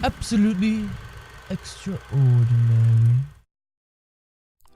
Absolutely extraordinary.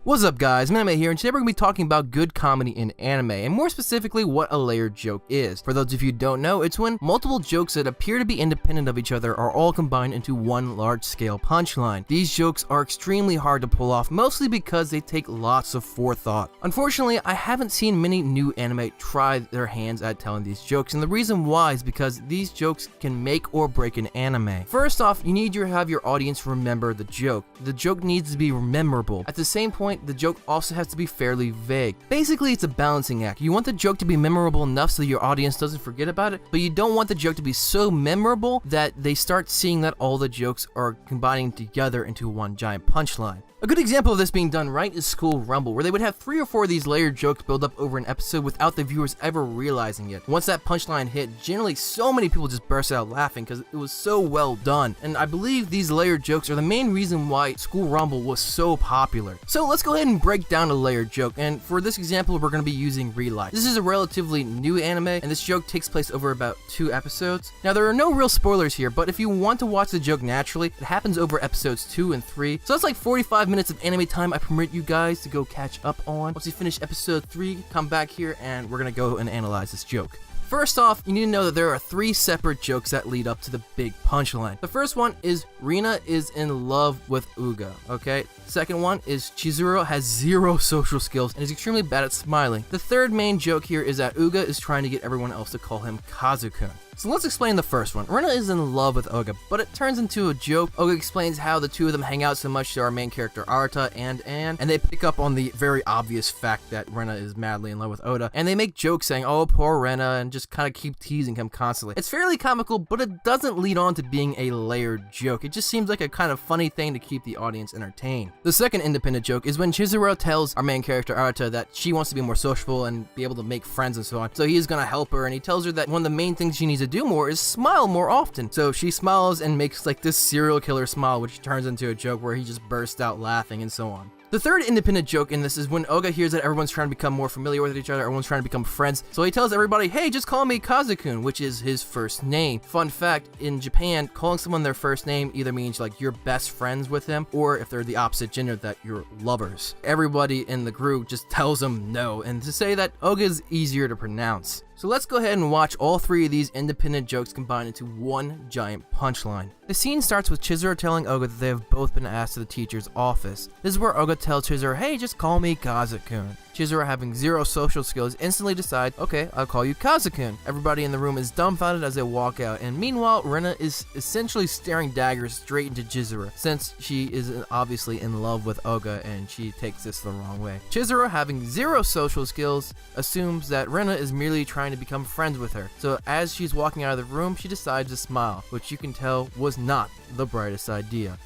What's up guys, Manime here, and today we're going to be talking about good comedy in anime, and more specifically what a layered joke is. For those of you who don't know, it's when multiple jokes that appear to be independent of each other are all combined into one large-scale punchline. These jokes are extremely hard to pull off, mostly because they take lots of forethought. Unfortunately, I haven't seen many new anime try their hands at telling these jokes, and the reason why is because these jokes can make or break an anime. First off, you need to have your audience remember the joke. The joke needs to be memorable. At the same point, the joke also has to be fairly vague. Basically, it's a balancing act. You want the joke to be memorable enough so your audience doesn't forget about it, but you don't want the joke to be so memorable that they start seeing that all the jokes are combining together into one giant punchline. A good example of this being done right is School Rumble, where they would have 3 or 4 of these layered jokes build up over an episode without the viewers ever realizing it. Once that punchline hit, generally so many people just burst out laughing because it was so well done, and I believe these layered jokes are the main reason why School Rumble was so popular. So let's go ahead and break down a layered joke, and for this example we're going to be using Real Life. This is a relatively new anime, and this joke takes place over about 2 episodes. Now there are no real spoilers here, but if you want to watch the joke naturally, it happens over episodes 2 and 3, so that's like 45 minutes of anime time I permit you guys to go catch up on. Once you finish episode 3, come back here and we're gonna go and analyze this joke. First off, you need to know that there are 3 separate jokes that lead up to the big punchline. The first one is Rina is in love with Uga, okay? Second one is Chizuru has 0 social skills and is extremely bad at smiling. The third main joke here is that Uga is trying to get everyone else to call him Kazu-kun. So let's explain the first one. Rina is in love with Oga, but it turns into a joke. Oga explains how the two of them hang out so much to our main character Arata and Anne, and they pick up on the very obvious fact that Rina is madly in love with Oda, and they make jokes saying, oh, poor Rina, and just kind of keep teasing him constantly. It's fairly comical, but it doesn't lead on to being a layered joke. It just seems like a kind of funny thing to keep the audience entertained. The second independent joke is when Chizuru tells our main character Arata that she wants to be more sociable and be able to make friends and so on, so he is going to help her, and he tells her that one of the main things she needs to do more is smile more often. So she smiles and makes like this serial killer smile, which turns into a joke where he just bursts out laughing and so on. The third independent joke in this is when Oga hears that everyone's trying to become more familiar with each other, everyone's trying to become friends, so he tells everybody, hey, just call me Kazu-kun, which is his first name. Fun fact, in Japan, calling someone their first name either means like you're best friends with them, or if they're the opposite gender, that you're lovers. Everybody in the group just tells them no, and to say that Oga is easier to pronounce. So let's go ahead and watch all 3 of these independent jokes combined into one giant punchline. The scene starts with Chizuru telling Oga that they have both been asked to the teacher's office. This is where Oga tells Chizuru, hey, just call me Kazu-kun. Chizuru, having 0 social skills, instantly decides, okay, I'll call you Kazu-kun. Everybody in the room is dumbfounded as they walk out, and meanwhile, Rina is essentially staring daggers straight into Chizuru, since she is obviously in love with Oga and she takes this the wrong way. Chizuru, having 0 social skills, assumes that Rina is merely trying to become friends with her, so as she's walking out of the room, she decides to smile, which you can tell was not the brightest idea.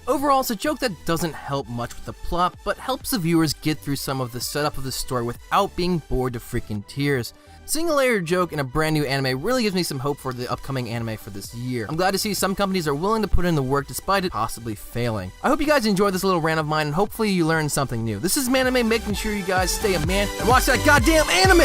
Overall, it's a joke that doesn't help much with the plot, but helps the viewers get through some of the setup of the story without being bored to freaking tears. Seeing a layered joke in a brand new anime really gives me some hope for the upcoming anime for this year. I'm glad to see some companies are willing to put in the work despite it possibly failing. I hope you guys enjoyed this little rant of mine, and hopefully you learned something new. This is Manime, making sure you guys stay a man and watch that goddamn anime!